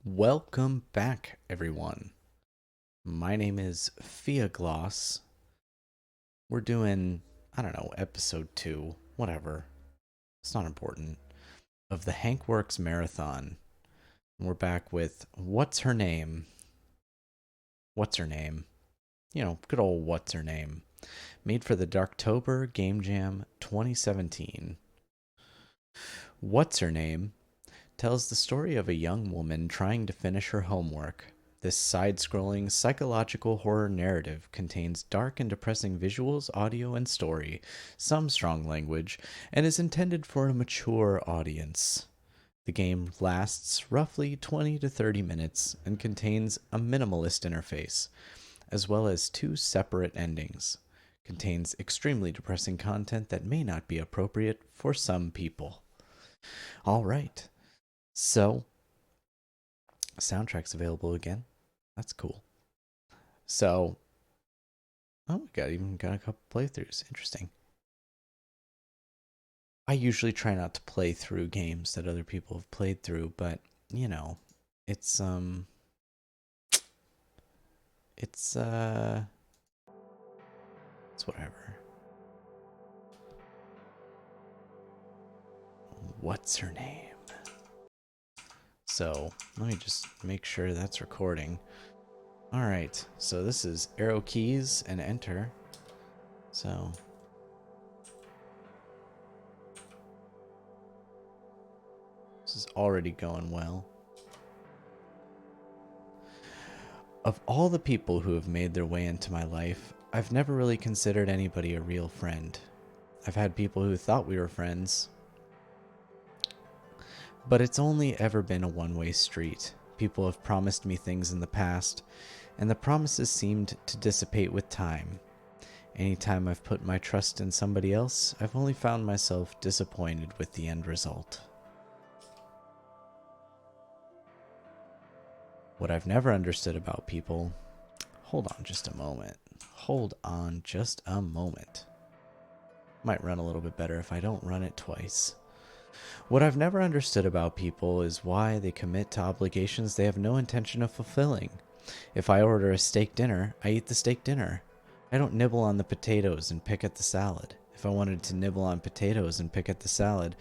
Welcome back, everyone. My name is Gloss. We're doing, I don't know, episode 2, whatever. It's not important. Of the Hankworx Marathon. And we're back with What's Her Name? What's Her Name? You know, good old What's Her Name. Made for the Darktober Game Jam 2017. What's Her Name tells the story of a young woman trying to finish her homework. This side scrolling psychological horror narrative contains dark and depressing visuals, audio, and story, some strong language, and is intended for a mature audience. The game lasts roughly 20 to 30 minutes and contains a minimalist interface, as well as 2 separate endings. Contains extremely depressing content that may not be appropriate for some people. All right. So, soundtrack's available again. That's cool. So, oh, we got a couple playthroughs. Interesting. I usually try not to play through games that other people have played through, but you know, it's it's uh it's whatever. What's her name? So, let me just make sure that's recording. All right. So this is arrow keys and enter. So this is already going well. Of all the people who have made their way into my life, I've never really considered anybody a real friend. I've had people who thought we were friends, but it's only ever been a one-way street. People have promised me things in the past, and the promises seemed to dissipate with time. Anytime I've put my trust in somebody else, I've only found myself disappointed with the end result. What I've never understood about people... Hold on just a moment. Hold on just a moment. Might run a little bit better if I don't run it twice. What I've never understood about people is why they commit to obligations they have no intention of fulfilling. If I order a steak dinner, I eat the steak dinner. I don't nibble on the potatoes and pick at the salad. If I wanted to nibble on potatoes and pick at the salad,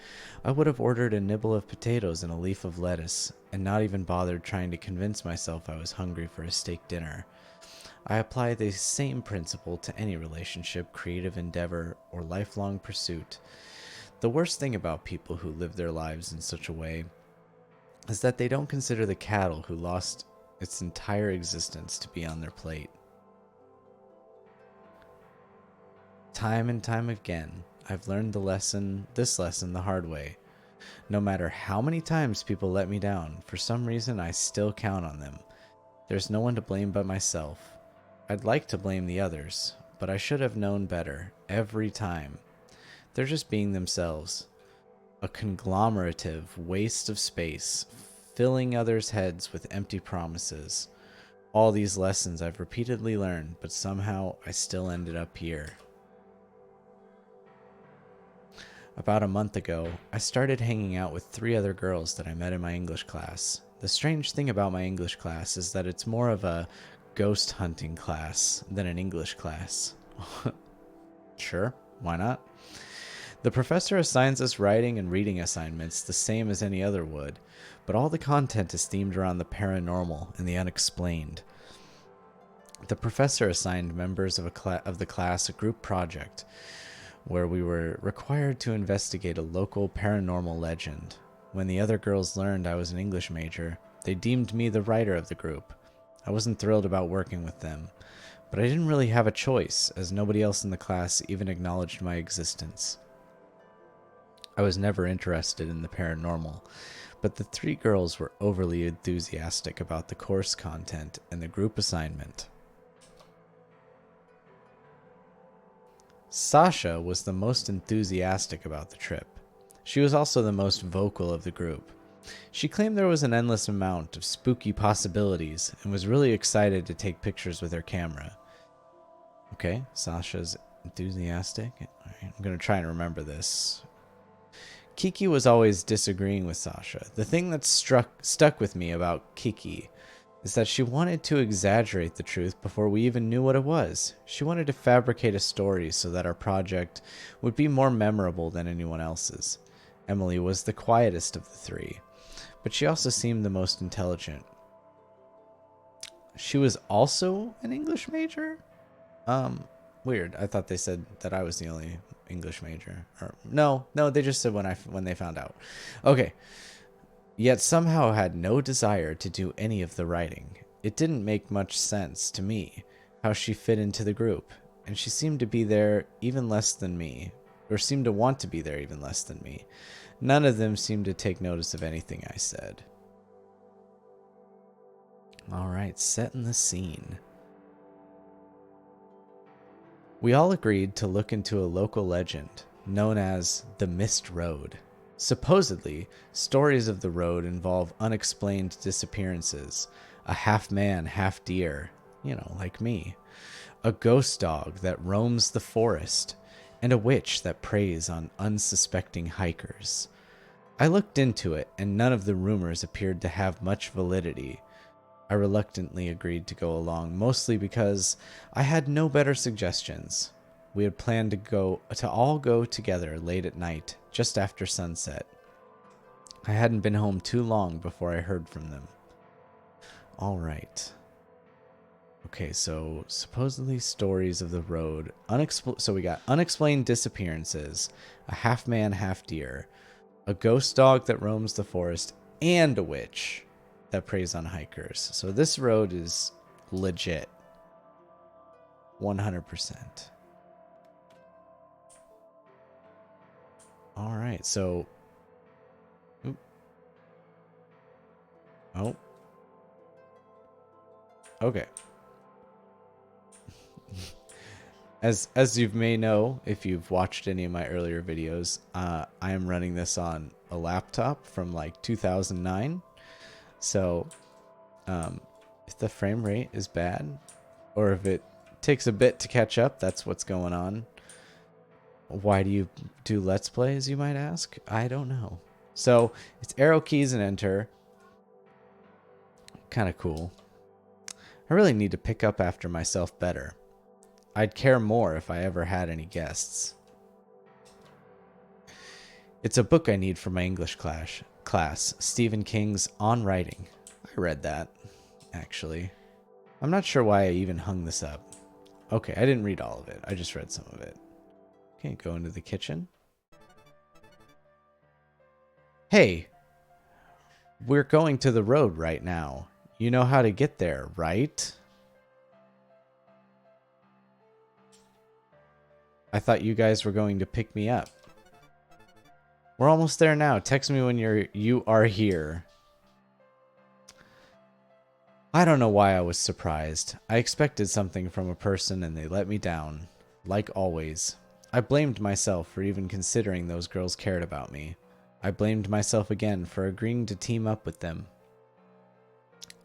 I would have ordered a nibble of potatoes and a leaf of lettuce, and not even bothered trying to convince myself I was hungry for a steak dinner. I apply the same principle to any relationship, creative endeavor, or lifelong pursuit. The worst thing about people who live their lives in such a way is that they don't consider the cattle who lost its entire existence to be on their plate. Time and time again, I've learned this lesson the hard way. No matter how many times people let me down, for some reason I still count on them. There's no one to blame but myself. I'd like to blame the others, but I should have known better every time. They're just being themselves. A conglomerative waste of space, filling others' heads with empty promises. All these lessons I've repeatedly learned, but somehow I still ended up here. About a month ago, I started hanging out with 3 other girls that I met in my English class. The strange thing about my English class is that it's more of a ghost hunting class than an English class. Sure, why not? The professor assigns us writing and reading assignments the same as any other would, but all the content is themed around the paranormal and the unexplained. The professor assigned members of the class a group project where we were required to investigate a local paranormal legend. When the other girls learned I was an English major, they deemed me the writer of the group. I wasn't thrilled about working with them, but I didn't really have a choice, as nobody else in the class even acknowledged my existence. I was never interested in the paranormal, but the 3 girls were overly enthusiastic about the course content and the group assignment. Sasha was the most enthusiastic about the trip. She was also the most vocal of the group. She claimed there was an endless amount of spooky possibilities and was really excited to take pictures with her camera. Okay, Sasha's enthusiastic. All right, I'm going to try and remember this. Kiki was always disagreeing with Sasha. The thing that stuck with me about Kiki is that she wanted to exaggerate the truth before we even knew what it was. She wanted to fabricate a story so that our project would be more memorable than anyone else's. Emily was the quietest of the three, but she also seemed the most intelligent. She was also an English major? Weird. I thought they said that I was the only English major. Or no, they just said when they found out. Okay. Yet somehow had no desire to do any of the writing. It didn't make much sense to me how she fit into the group, and she seemed to be there even less than me, or seemed to want to be there even less than me. None of them seemed to take notice of anything I said. All right, setting the scene. We all agreed to look into a local legend known as the Mist Road. Supposedly, stories of the road involve unexplained disappearances, a half-man, half-deer, like me, a ghost dog that roams the forest, and a witch that preys on unsuspecting hikers. I looked into it, and none of the rumors appeared to have much validity. I reluctantly agreed to go along, mostly because I had no better suggestions. We had planned to all go together late at night, just after sunset. I hadn't been home too long before I heard from them. All right. Okay, so supposedly stories of the road. So we got unexplained disappearances, a half-man, half-deer, a ghost dog that roams the forest, and a witch that preys on hikers. So this road is legit. 100%. All right, so... Oop. Oh. Okay. As you may know, if you've watched any of my earlier videos, I am running this on a laptop from like 2009. So, if the frame rate is bad, or if it takes a bit to catch up, that's what's going on. Why do you do Let's Plays, you might ask? I don't know. So, it's arrow keys and enter. Kind of cool. I really need to pick up after myself better. I'd care more if I ever had any guests. It's a book I need for my English class, Stephen King's On Writing. I read that, actually. I'm not sure why I even hung this up. Okay, I didn't read all of it. I just read some of it. Okay, go into the kitchen. Hey, we're going to the road right now. You know how to get there, right? I thought you guys were going to pick me up. We're almost there now. Text me when you are here. I don't know why I was surprised. I expected something from a person and they let me down. Like always. I blamed myself for even considering those girls cared about me. I blamed myself again for agreeing to team up with them.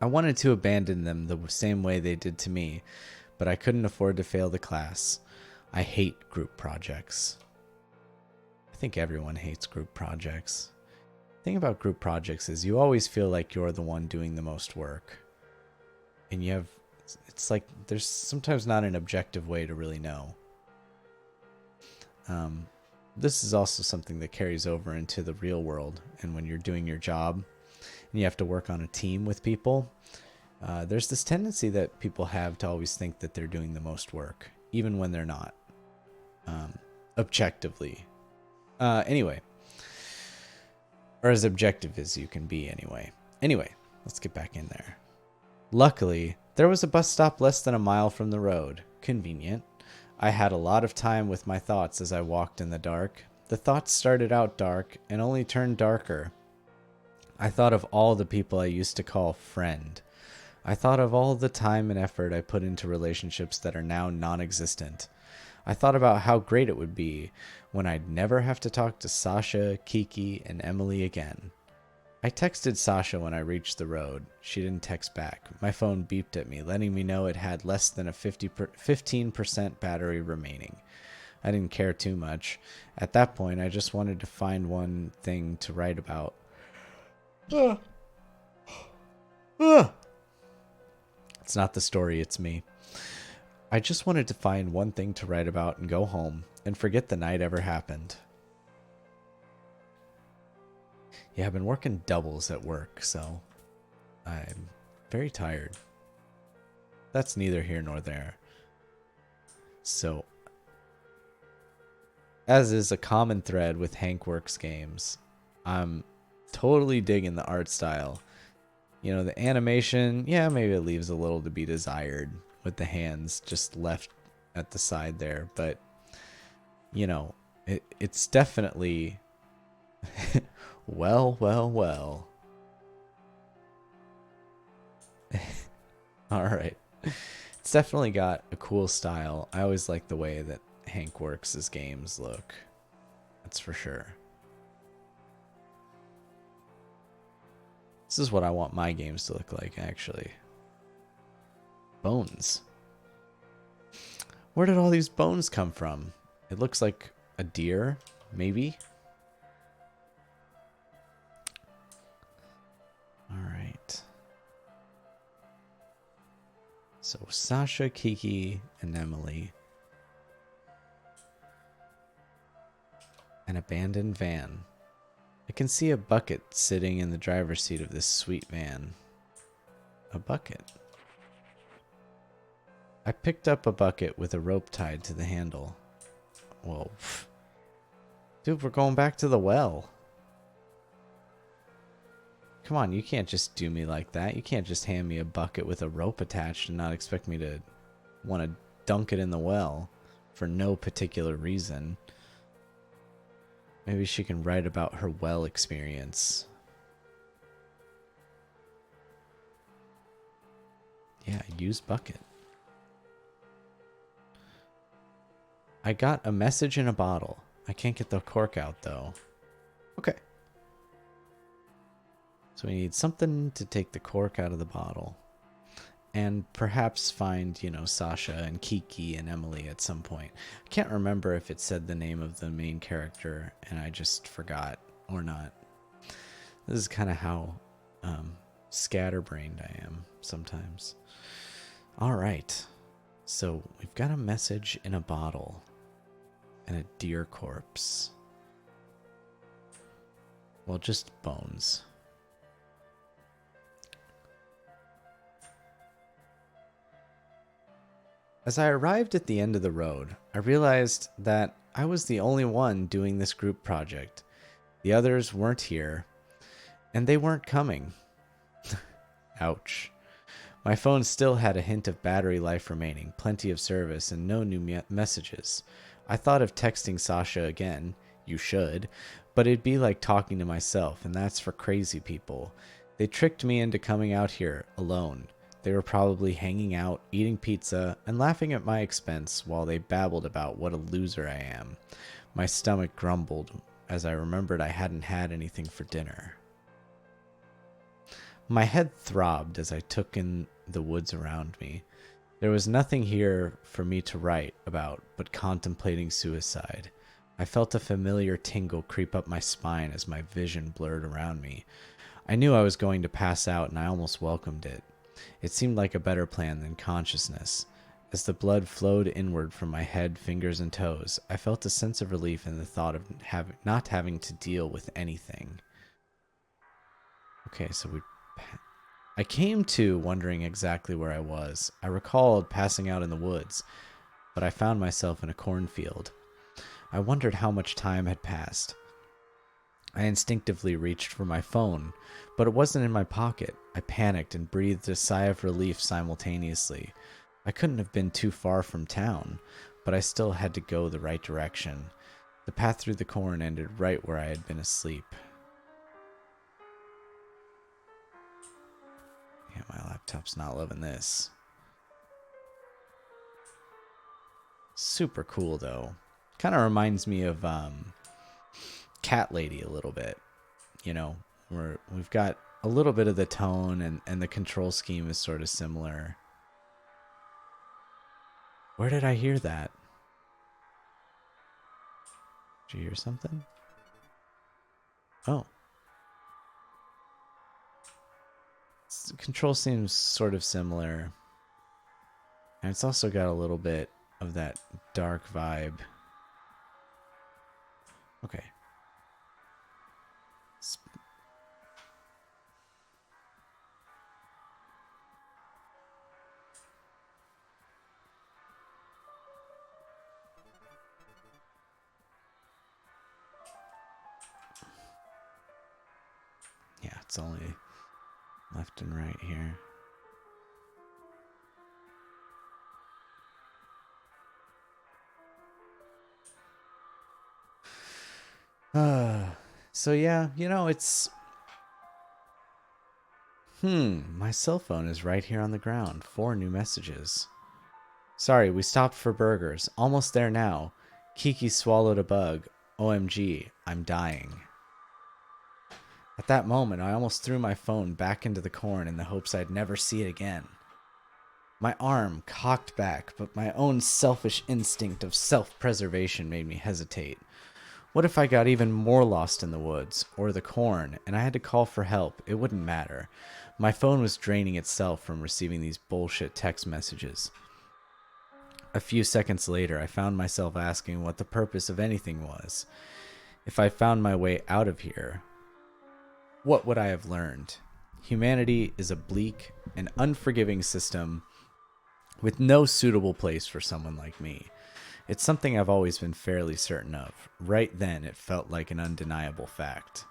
I wanted to abandon them the same way they did to me, but I couldn't afford to fail the class. I hate group projects. I think everyone hates group projects. The thing about group projects is you always feel like you're the one doing the most work. And it's like there's sometimes not an objective way to really know. This is also something that carries over into the real world. And when you're doing your job and you have to work on a team with people, there's this tendency that people have to always think that they're doing the most work, even when they're not. Objectively. Anyway. Or as objective as you can be anyway. Anyway, let's get back in there. Luckily, there was a bus stop less than a mile from the road. Convenient. I had a lot of time with my thoughts as I walked in the dark. The thoughts started out dark and only turned darker. I thought of all the people I used to call friend. I thought of all the time and effort I put into relationships that are now non-existent. I thought about how great it would be when I'd never have to talk to Sasha, Kiki, and Emily again. I texted Sasha when I reached the road. She didn't text back. My phone beeped at me, letting me know it had less than a 15% battery remaining. I didn't care too much. At that point, I just wanted to find one thing to write about. Ugh. Ugh. It's not the story, it's me. I just wanted to find one thing to write about and go home and forget the night ever happened. Yeah, I've been working doubles at work, so I'm very tired. That's neither here nor there. So, as is a common thread with Hankworx games, I'm totally digging the art style. You know, the animation, yeah, maybe it leaves a little to be desired with the hands just left at the side there, but you know, it's definitely well. All right. It's definitely got a cool style. I always like the way that Hankworx's games look. That's for sure. This is what I want my games to look like, actually. Bones. Where did all these bones come from? It looks like a deer, maybe? Alright. So Sasha, Kiki, and Emily. An abandoned van. I can see a bucket sitting in the driver's seat of this sweet van. A bucket. I picked up a bucket with a rope tied to the handle. Whoa. Dude, we're going back to the well. Come on, you can't just do me like that. You can't just hand me a bucket with a rope attached and not expect me to want to dunk it in the well for no particular reason. Maybe she can write about her well experience. Yeah, use bucket. I got a message in a bottle. I can't get the cork out, though. Okay. So we need something to take the cork out of the bottle. And perhaps find, you know, Sasha and Kiki and Emily at some point. I can't remember if it said the name of the main character and I just forgot or not. This is kind of how scatterbrained I am sometimes. All right. So we've got a message in a bottle. And a deer corpse. Well, just bones. As I arrived at the end of the road, I realized that I was the only one doing this group project. The others weren't here, and they weren't coming. Ouch. My phone still had a hint of battery life remaining, plenty of service, and no new messages. I thought of texting Sasha again. You should. But it'd be like talking to myself, and that's for crazy people. They tricked me into coming out here alone. They were probably hanging out, eating pizza, and laughing at my expense while they babbled about what a loser I am. My stomach grumbled as I remembered I hadn't had anything for dinner. My head throbbed as I took in the woods around me. There was nothing here for me to write about but contemplating suicide. I felt a familiar tingle creep up my spine as my vision blurred around me. I knew I was going to pass out and I almost welcomed it. It seemed like a better plan than consciousness. As the blood flowed inward from my head, fingers, and toes, I felt a sense of relief in the thought of not having to deal with anything. Okay, so I came to wondering exactly where I was. I recalled passing out in the woods, but I found myself in a cornfield. I wondered how much time had passed. I instinctively reached for my phone, but it wasn't in my pocket. I panicked and breathed a sigh of relief simultaneously. I couldn't have been too far from town, but I still had to go the right direction. The path through the corn ended right where I had been asleep. Yeah, my laptop's not loving this. Super cool, though. Kind of reminds me of Cat Lady a little bit. You know, where we've got a little bit of the tone and the control scheme is sort of similar. Where did I hear that? Did you hear something? Oh. Control seems sort of similar. And it's also got a little bit of that dark vibe. Okay. Yeah, it's only left and right here. So yeah, you know, it's... my cell phone is right here on the ground. 4 new messages. Sorry, we stopped for burgers. Almost there now. Kiki swallowed a bug. OMG, I'm dying. At that moment, I almost threw my phone back into the corn in the hopes I'd never see it again. My arm cocked back, but my own selfish instinct of self-preservation made me hesitate. What if I got even more lost in the woods, or the corn, and I had to call for help? It wouldn't matter. My phone was draining itself from receiving these bullshit text messages. A few seconds later, I found myself asking what the purpose of anything was. If I found my way out of here, what would I have learned? Humanity is a bleak and unforgiving system with no suitable place for someone like me. It's something I've always been fairly certain of. Right then, it felt like an undeniable fact.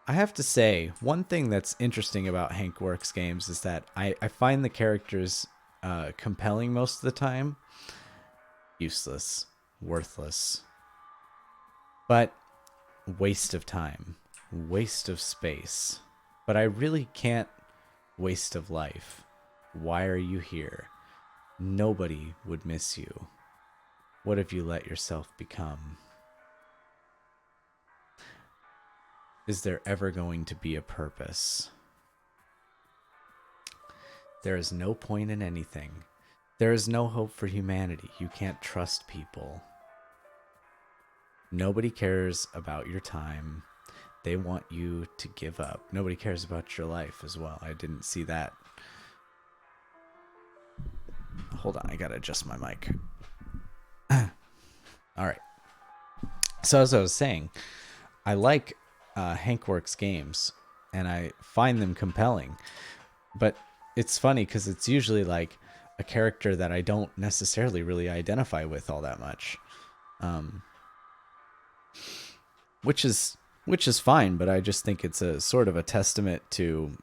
I have to say, one thing that's interesting about Hankworx games is that I find the characters compelling most of the time. Useless. Worthless. But waste of time. Waste of space. But I really can't waste of life. Why are you here? Nobody would miss you. What have you let yourself become? Is there ever going to be a purpose? There is no point in anything. There is no hope for humanity. You can't trust people. Nobody cares about your time. They want you to give up. Nobody cares about your life as well. I didn't see that. Hold on, I gotta adjust my mic. All right. So as I was saying, I like Hankworx games, and I find them compelling. But it's funny because it's usually like a character that I don't necessarily really identify with all that much, which is fine. But I just think it's a sort of a testament to,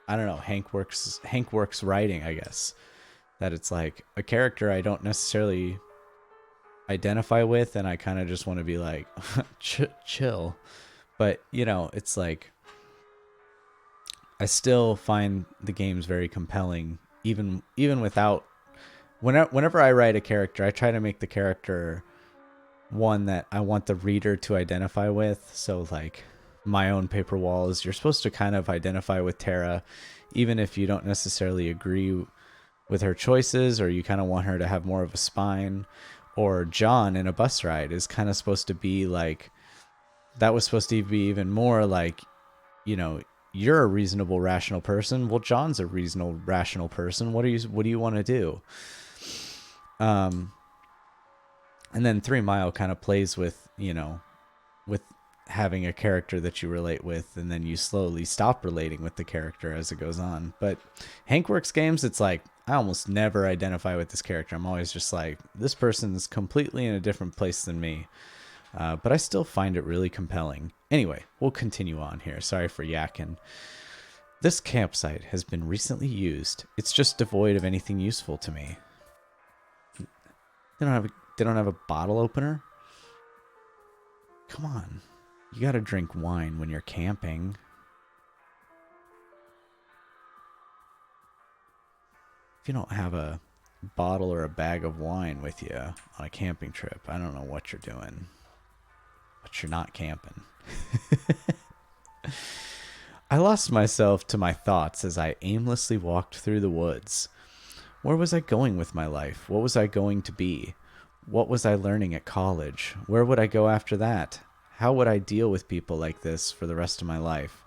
I don't know, Hankworx writing, I guess, that it's like a character I don't necessarily identify with, and I kind of just want to be like chill. But you know, it's like I still find the games very compelling, even without. Whenever I write a character, I try to make the character one that I want the reader to identify with. So like my own Paper Walls, you're supposed to kind of identify with Tara, even if you don't necessarily agree with her choices, or you kind of want her to have more of a spine. Or John in A Bus Ride is kind of supposed to be like, that was supposed to be even more like, you know, you're a reasonable, rational person. Well, John's a reasonable, rational person. What do you want to do? And then 3 Mile kind of plays with, you know, with having a character that you relate with, and then you slowly stop relating with the character as it goes on. But Hankworx games, it's like I almost never identify with this character. I'm always just like, this person's completely in a different place than me. But I still find it really compelling. Anyway, we'll continue on here. Sorry for yakking. This campsite has been recently used. It's just devoid of anything useful to me. They don't have a bottle opener? Come on. You gotta drink wine when you're camping. If you don't have a bottle or a bag of wine with you on a camping trip, I don't know what you're doing. But you're not camping. I lost myself to my thoughts as I aimlessly walked through the woods. Where was I going with my life? What was I going to be? What was I learning at college? Where would I go after that? How would I deal with people like this for the rest of my life?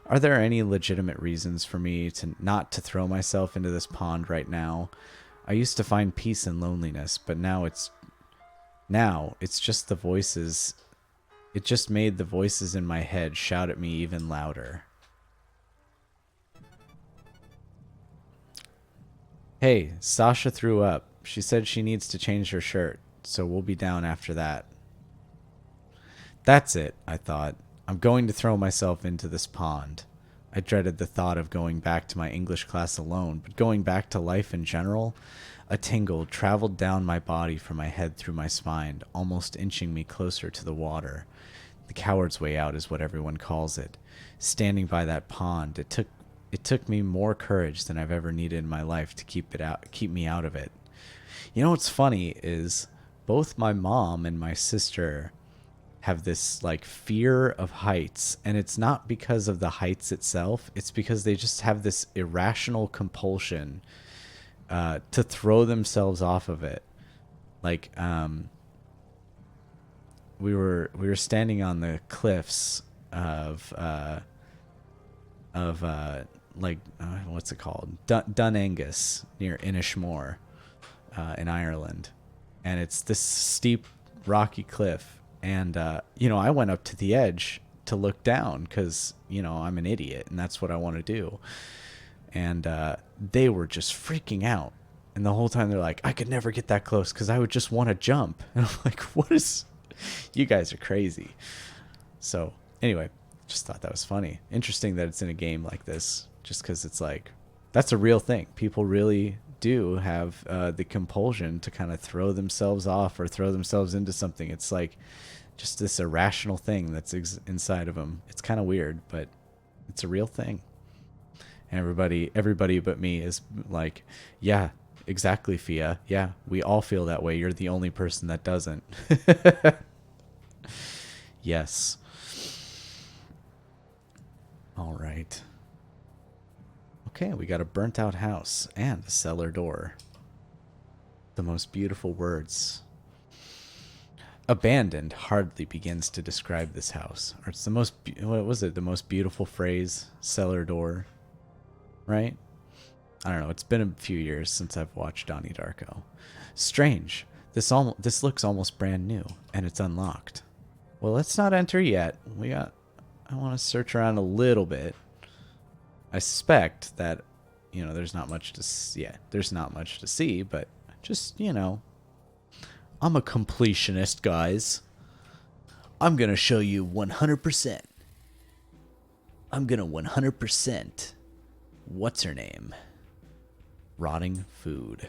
Are there any legitimate reasons for me to not to throw myself into this pond right now? I used to find peace in loneliness, but now it's just the voices. It just made the voices in my head shout at me even louder. Hey, Sasha threw up. She said she needs to change her shirt, so we'll be down after that. That's it, I thought. I'm going to throw myself into this pond. I dreaded the thought of going back to my English class alone, but going back to life in general, a tingle traveled down my body from my head through my spine, almost inching me closer to the water. The coward's way out is what everyone calls it. Standing by that pond, it took me more courage than I've ever needed in my life to keep me out of it. You know what's funny is both my mom and my sister have this like fear of heights, and it's not because of the heights itself. It's because they just have this irrational compulsion to throw themselves off of it. Like we were standing on the cliffs of what's it called, Dun Angus near Inishmore in Ireland, and it's this steep rocky cliff. And, I went up to the edge to look down because, I'm an idiot and that's what I want to do. And they were just freaking out. And the whole time they're like, I could never get that close because I would just want to jump. And I'm like, you guys are crazy. So anyway, just thought that was funny. Interesting that it's in a game like this, just because it's like, that's a real thing. People really do have the compulsion to kind of throw themselves off or throw themselves into something. It's like just this irrational thing that's inside of them. It's kind of weird, but it's a real thing. And everybody but me is like, yeah, exactly, Fia. Yeah, we all feel that way. You're the only person that doesn't. Yes. All right. Okay, we got a burnt out house and a cellar door. The most beautiful words. Abandoned hardly begins to describe this house. Or it's the most, what was it? The most beautiful phrase, cellar door, right? I don't know. It's been a few years since I've watched Donnie Darko. Strange. This looks almost brand new, and it's unlocked. Well, let's not enter yet. I want to search around a little bit. I suspect that, there's not much to see, but just, I'm a completionist, guys. I'm going to show you 100%. I'm going to 100%. Whatshername? Rotting food.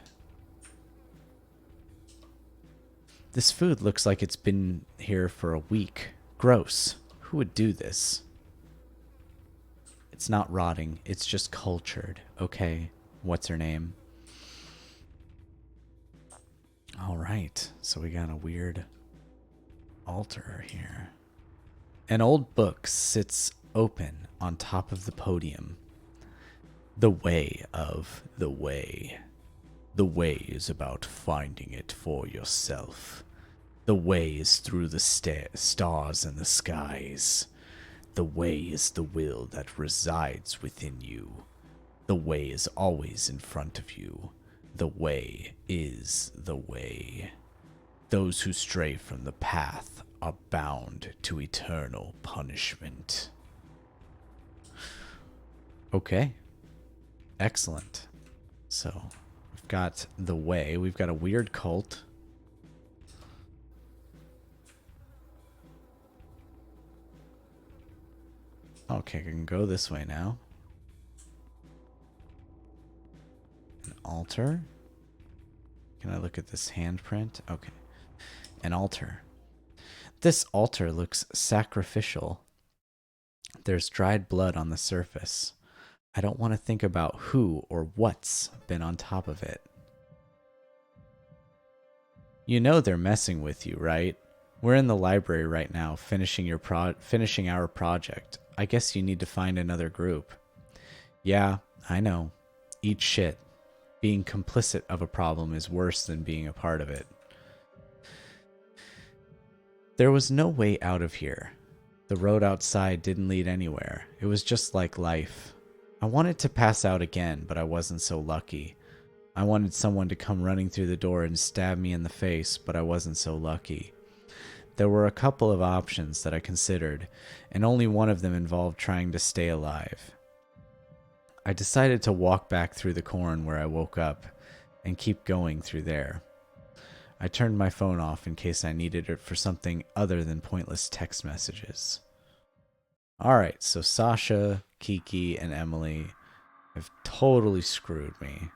This food looks like it's been here for a week. Gross. Who would do this? It's not rotting. It's just cultured. Okay. Whatshername? All right. So we got a weird altar here. An old book sits open on top of the podium. The way of the way. The way is about finding it for yourself. The way is through the stars and the skies. The way is the will that resides within you. The way is always in front of you. The way is the way. Those who stray from the path are bound to eternal punishment. Okay. Excellent. So, we've got the way. We've got a weird cult. Okay, I can go this way now. An altar. Can I look at this handprint? Okay. An altar. This altar looks sacrificial. There's dried blood on the surface. I don't want to think about who or what's been on top of it. You know they're messing with you, right? We're in the library right now, finishing our project. I guess you need to find another group. Yeah, I know. Eat shit. Being complicit of a problem is worse than being a part of it. There was no way out of here. The road outside didn't lead anywhere. It was just like life. I wanted to pass out again, but I wasn't so lucky. I wanted someone to come running through the door and stab me in the face, but I wasn't so lucky. There were a couple of options that I considered, and only one of them involved trying to stay alive. I decided to walk back through the corn where I woke up and keep going through there. I turned my phone off in case I needed it for something other than pointless text messages. Alright, so Sasha, Kiki, and Emily have totally screwed me.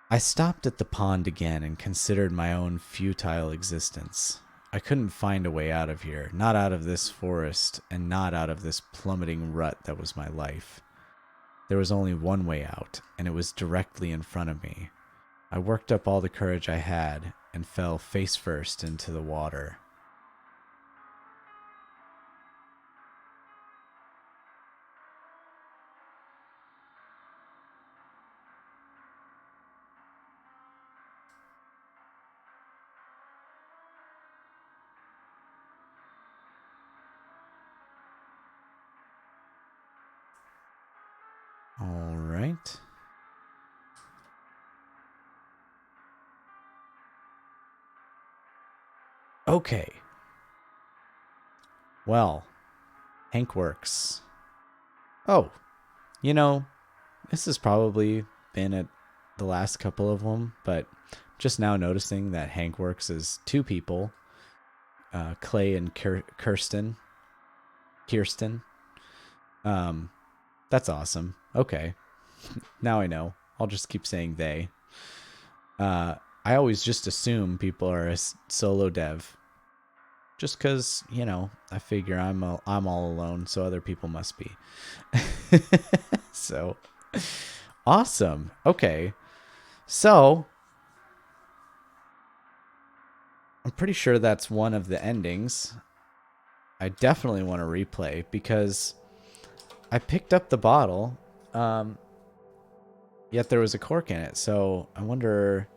I stopped at the pond again and considered my own futile existence. I couldn't find a way out of here, not out of this forest, and not out of this plummeting rut that was my life. There was only one way out, and it was directly in front of me. I worked up all the courage I had and fell face first into the water. All right. Okay. Well, Hankworx. Oh, this has probably been at the last couple of them, but just now noticing that Hankworx is two people, Clay and Kirsten. That's awesome. Okay. Now I know. I'll just keep saying they. I always just assume people are a solo dev. Just because, I figure I'm all alone, so other people must be. So, awesome. Okay. So, I'm pretty sure that's one of the endings. I definitely want to replay because I picked up the bottle, yet there was a cork in it. So I wonder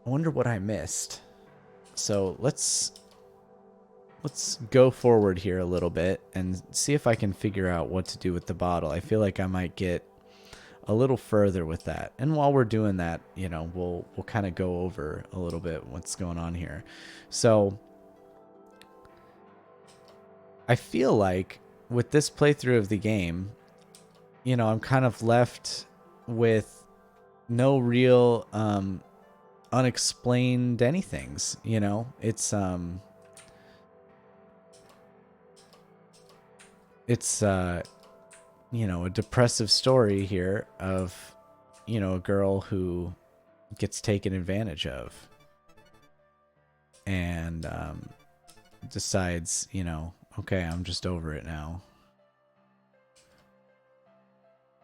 what I missed. So let's go forward here a little bit and see if I can figure out what to do with the bottle. I feel like I might get a little further with that. And while we're doing that, we'll kind of go over a little bit what's going on here. So I feel like with this playthrough of the game, I'm kind of left with no real unexplained anythings. It's a depressive story here of a girl who gets taken advantage of and decides, okay, I'm just over it now.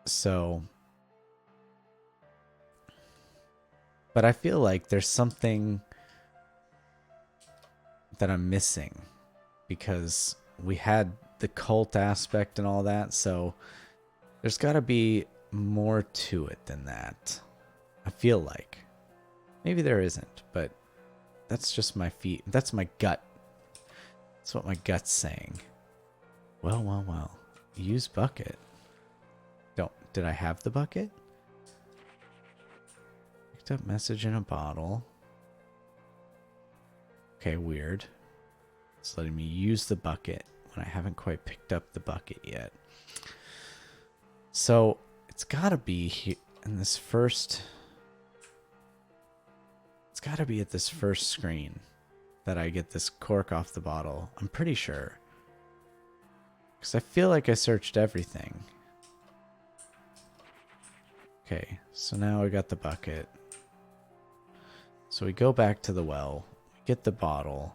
So, but I feel like there's something that I'm missing because we had the cult aspect and all that. So there's got to be more to it than that. I feel like maybe there isn't, but that's just my feet. That's my gut. That's what my gut's saying. Well. Use bucket. Did I have the bucket? Picked up message in a bottle. Okay, weird. It's letting me use the bucket when I haven't quite picked up the bucket yet. So it's got to be here in this first. It's got to be at this first screen that I get this cork off the bottle. I'm pretty sure. Because I feel like I searched everything. Okay, so now I got the bucket. So we go back to the well. We get the bottle.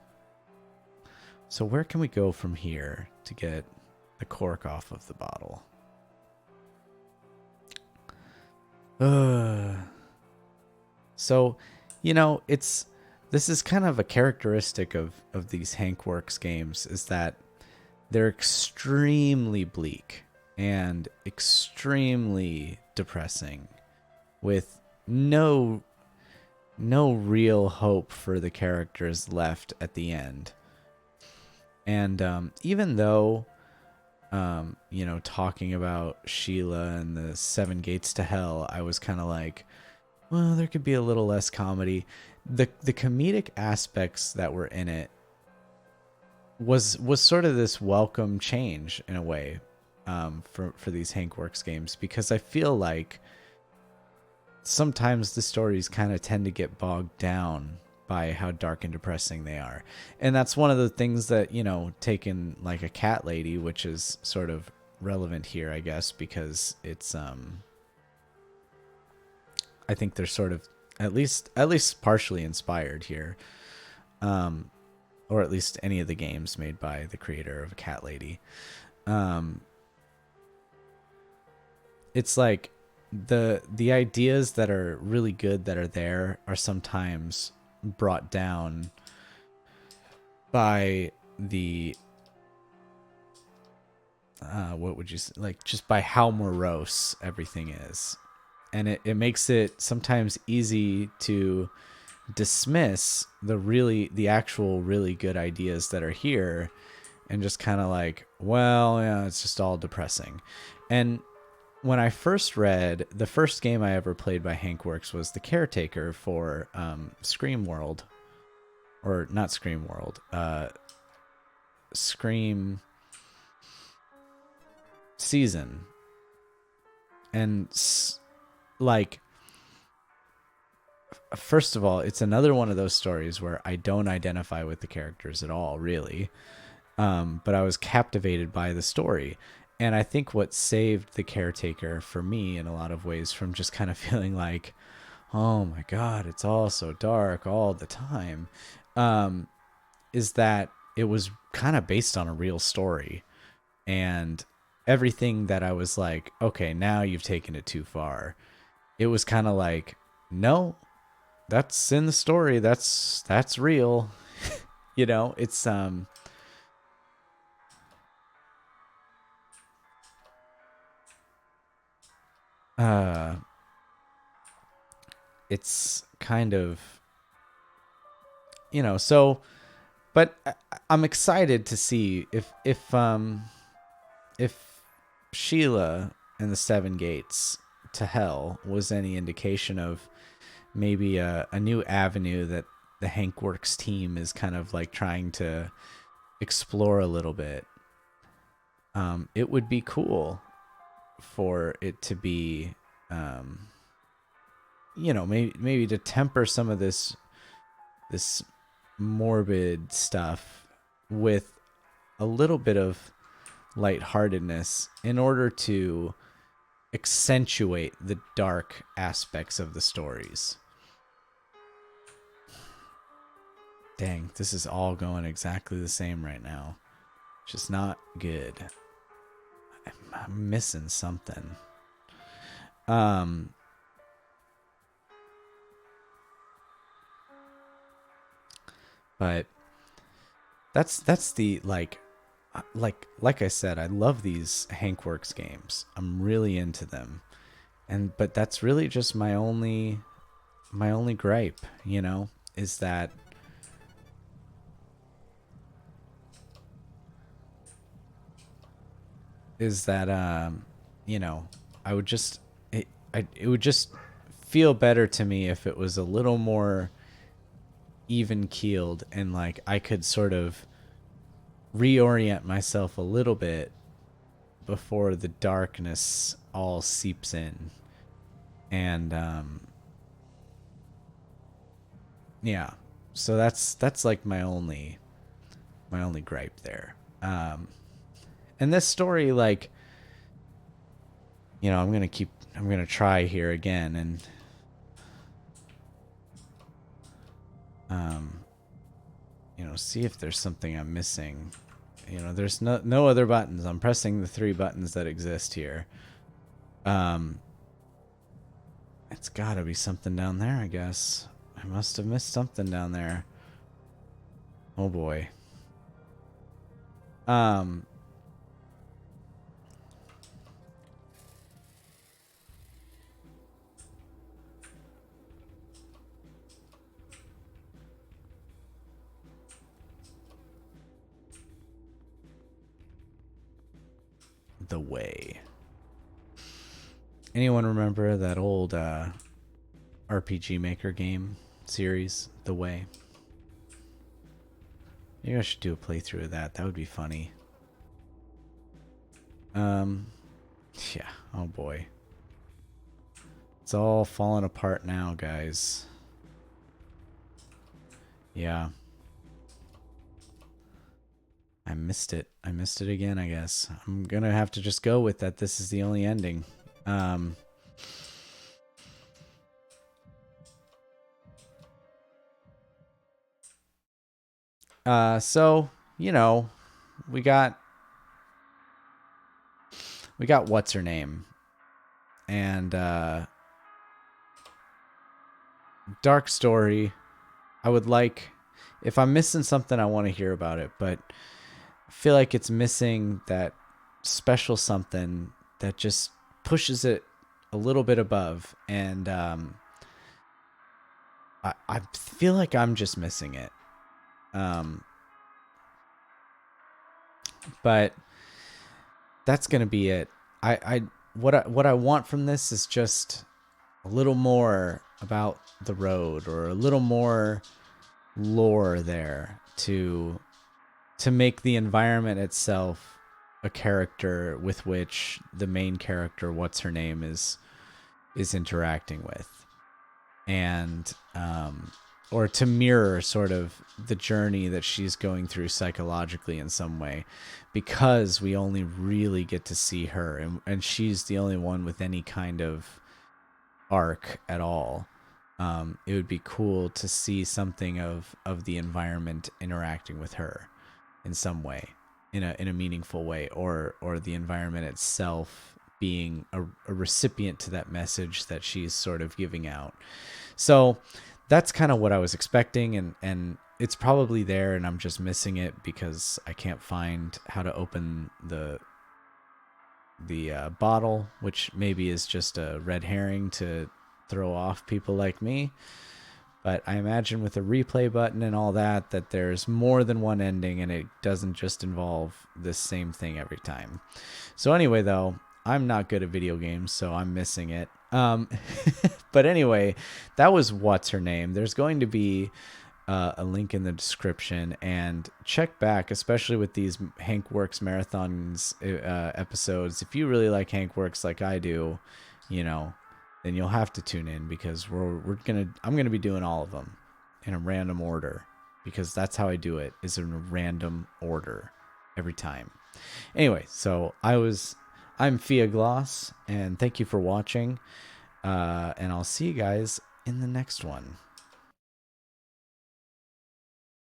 So where can we go from here to get the cork off of the bottle? So, this is kind of a characteristic of these Hankworx games, is that they're extremely bleak and extremely depressing with no no real hope for the characters left at the end. And even though, talking about Sheila and the Seven Gates to Hell, I was kind of like, well, there could be a little less comedy. The comedic aspects that were in it was sort of this welcome change in a way, for these Hankworx games, because I feel like sometimes the stories kind of tend to get bogged down by how dark and depressing they are. And that's one of the things that, taking like a cat lady, which is sort of relevant here, I guess, because it's I think they're sort of at least partially inspired here. Or at least any of the games made by the creator of a cat lady. It's like the ideas that are really good that are there are sometimes brought down by the what would you say, like, just by how morose everything is. And it makes it sometimes easy to dismiss the actual really good ideas that are here, and just kind of like, well, yeah, it's just all depressing. And when I first read, the first game I ever played by Hankworx was the caretaker for Scream World. Or not Scream World. Scream Season. And, like, first of all, it's another one of those stories where I don't identify with the characters at all, really. But I was captivated by the story. And I think what saved the caretaker for me in a lot of ways from just kind of feeling like, oh my God, it's all so dark all the time, is that it was kind of based on a real story. And everything that I was like, okay, now you've taken it too far. It was kind of like, no, that's in the story. That's real. It's uh it's kind of, so, but I'm excited to see if Sheila and the Seven Gates to Hell was any indication of maybe a new avenue that the Hankworx team is kind of like trying to explore a little bit. It would be cool for it to be, maybe to temper some of this morbid stuff with a little bit of lightheartedness in order to accentuate the dark aspects of the stories. Dang, this is all going exactly the same right now. Just not good. I'm missing something. But that's the like I said, I love these Hankworx games. I'm really into them. But that's really just my only gripe, is that I would just it would just feel better to me if it was a little more even keeled, and like I could sort of reorient myself a little bit before the darkness all seeps in. And yeah, so that's like my only gripe there. And this story, like, I'm gonna try here again, and see if there's something I'm missing. There's no other buttons. I'm pressing the 3 buttons that exist here. It's gotta be something down there, I guess. I must have missed something down there. Oh boy. The Way. Anyone remember that old RPG Maker game series, The Way? Maybe I should do a playthrough of that. That would be funny. Yeah. Oh boy. It's all falling apart now, guys. Yeah. I missed it. I missed it again, I guess. I'm gonna have to just go with that. This is the only ending. So, you know, we got Whatshername. And dark story. I would like, if I'm missing something, I want to hear about it, but I feel like it's missing that special something that just pushes it a little bit above. And I feel like I'm just missing it. But that's gonna be it. What I want from this is just a little more about the road, or a little more lore there to make the environment itself a character with which the main character, Whatshername, is interacting with, and or to mirror sort of the journey that she's going through psychologically in some way, because we only really get to see her, and she's the only one with any kind of arc at all. It would be cool to see something of the environment interacting with her in some way, in a meaningful way, or the environment itself being a recipient to that message that she's sort of giving out. So that's kind of what I was expecting, and it's probably there, and I'm just missing it because I can't find how to open the bottle, which maybe is just a red herring to throw off people like me. But I imagine with a replay button and all that there's more than one ending, and it doesn't just involve the same thing every time. So anyway, though, I'm not good at video games, so I'm missing it. But anyway, that was Whatshername. There's going to be a link in the description, and check back, especially with these Hankworx marathons episodes. If you really like Hankworx like I do, then you'll have to tune in, because I'm gonna be doing all of them in a random order, because that's how I do it, is in a random order every time. Anyway, so I'm Fia Gloss, and thank you for watching, and I'll see you guys in the next one.